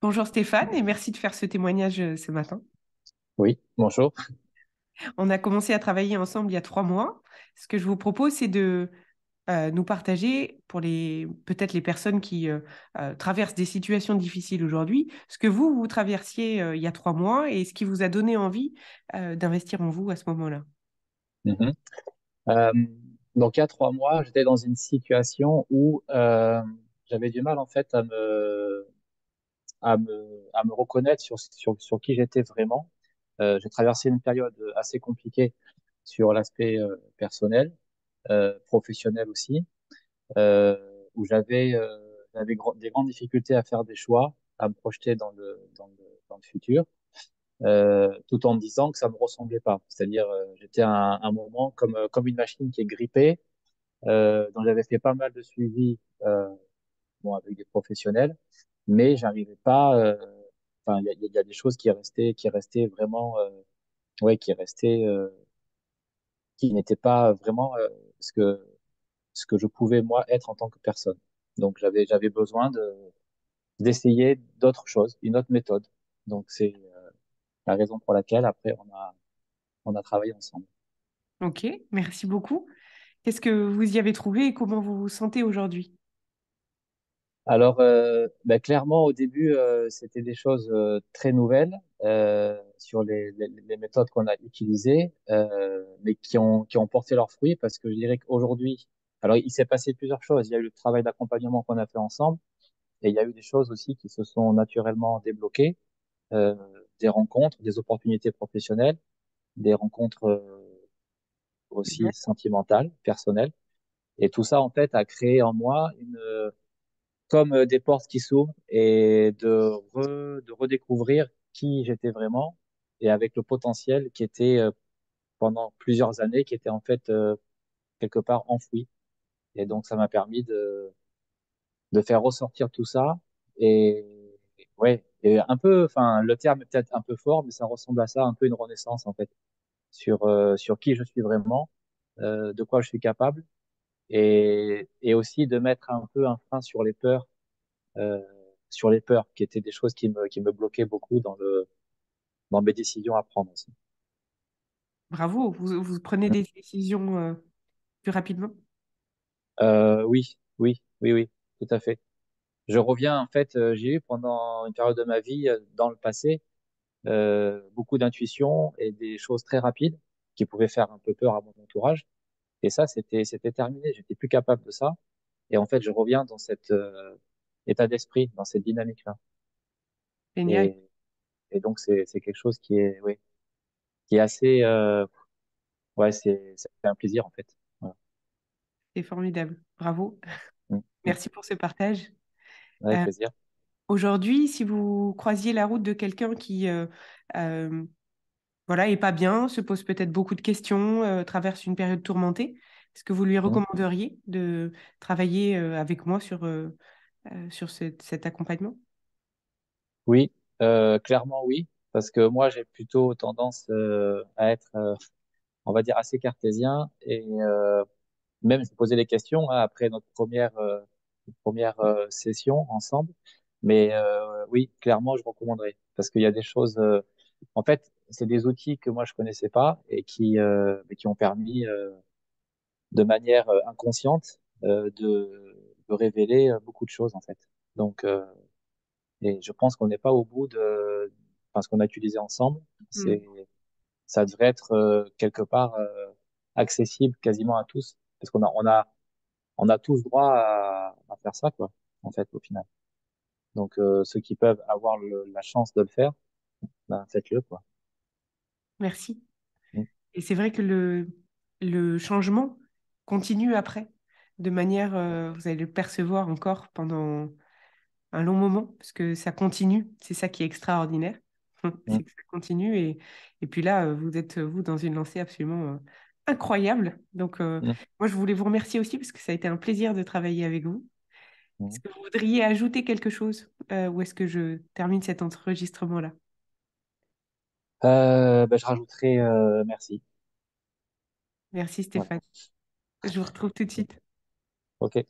Bonjour Stéphane et merci de faire ce témoignage ce matin. Oui, bonjour. On a commencé à travailler ensemble il y a 3 mois. Ce que je vous propose, c'est de nous partager pour les peut-être les personnes qui traversent des situations difficiles aujourd'hui, ce que vous traversiez il y a 3 mois et ce qui vous a donné envie d'investir en vous à ce moment-là. Mhm. Euh, donc, il y a 3 mois, j'étais dans une situation où j'avais du mal en fait à me reconnaître sur qui j'étais vraiment. J'ai traversé une période assez compliquée sur l'aspect personnel, professionnel aussi, euh, où des grandes difficultés à faire des choix, à me projeter dans le futur. Tout en me disant que ça me ressemblait pas. C'est-à-dire, j'étais à un moment comme une machine qui est grippée, dont j'avais fait pas mal de suivi, bon, avec des professionnels, mais j'arrivais pas. Enfin, il y a des choses qui restaient vraiment, ouais, qui n'étaient pas vraiment ce que je pouvais moi être en tant que personne. Donc, j'avais besoin d'essayer d'autres choses, une autre méthode. Donc, c'est la raison pour laquelle après on a travaillé ensemble. Ok, merci beaucoup. Qu'est-ce que vous y avez trouvé et comment vous vous sentez aujourd'hui? Alors, bah, clairement, au début, c'était des choses très nouvelles sur les méthodes qu'on a utilisées, mais qui ont porté leurs fruits parce que je dirais qu'aujourd'hui, alors il s'est passé plusieurs choses. Il y a eu le travail d'accompagnement qu'on a fait ensemble et il y a eu des choses aussi qui se sont naturellement débloquées, euh, des rencontres, des opportunités professionnelles, des rencontres aussi sentimentales, personnelles. Et tout ça, en fait, a créé en moi comme des portes qui s'ouvrent et de redécouvrir qui j'étais vraiment et avec le potentiel qui était pendant plusieurs années, qui était en fait quelque part enfoui. Et donc, ça m'a permis de faire ressortir tout ça. Et ouais, et un peu, enfin, le terme est peut-être un peu fort, mais ça ressemble à ça, un peu une renaissance en fait, sur qui je suis vraiment, de quoi je suis capable, et aussi de mettre un peu un frein euh, sur les peurs, qui étaient des choses qui me bloquaient beaucoup dans mes décisions à prendre aussi. Bravo, vous prenez des décisions plus rapidement. Oui, tout à fait. Je reviens, en fait, j'ai eu pendant une période de ma vie, dans le passé, beaucoup d'intuition et des choses très rapides qui pouvaient faire un peu peur à mon entourage. Et ça, c'était terminé. J'étais plus capable de ça. Et en fait, je reviens dans cet état d'esprit, dans cette dynamique-là. Génial, Et, et donc, c'est quelque chose oui, qui est assez, ouais, c'est un plaisir, en fait. Voilà. c'est formidable. Bravo. Mm, mm. Merci pour ce partage. Avec Euh, plaisir. Aujourd'hui, si vous croisiez la route de quelqu'un qui euh, voilà, est pas bien, se pose peut-être beaucoup de questions, traverse une période tourmentée, est-ce que vous lui Mm. recommanderiez de travailler avec moi sur cet accompagnement? Oui, clairement oui, parce que moi j'ai plutôt tendance à être, on va dire, assez cartésien et même je posais des questions hein, après notre première session ensemble. Mais oui, clairement je recommanderais parce qu'il y a des choses, en fait, c'est des outils que moi je connaissais pas et mais qui ont permis de manière inconsciente de révéler beaucoup de choses en fait. Donc et je pense qu'on n'est pas au bout enfin, ce qu'on a utilisé ensemble. Hmm. Ça devrait être quelque part accessible quasiment à tous, parce on a tous droit à faire ça, quoi, en fait, au final. Donc, ceux qui peuvent avoir la chance de le faire, ben, faites-le, quoi. Merci. Mm, Et c'est vrai que le changement continue après, de manière, vous allez le percevoir encore pendant un long moment, parce que ça continue. C'est ça qui est extraordinaire. mm, C'est que ça continue. Et puis là, vous êtes, vous, dans une lancée absolument incroyable. Donc, mm, moi, je voulais vous remercier aussi, parce que ça a été un plaisir de travailler avec vous. Est-ce mm. que vous voudriez ajouter quelque chose, ou est-ce que je termine cet enregistrement-là? Ben, je rajouterai merci. Merci Voilà. Stéphane. Je vous retrouve tout de suite. Ok.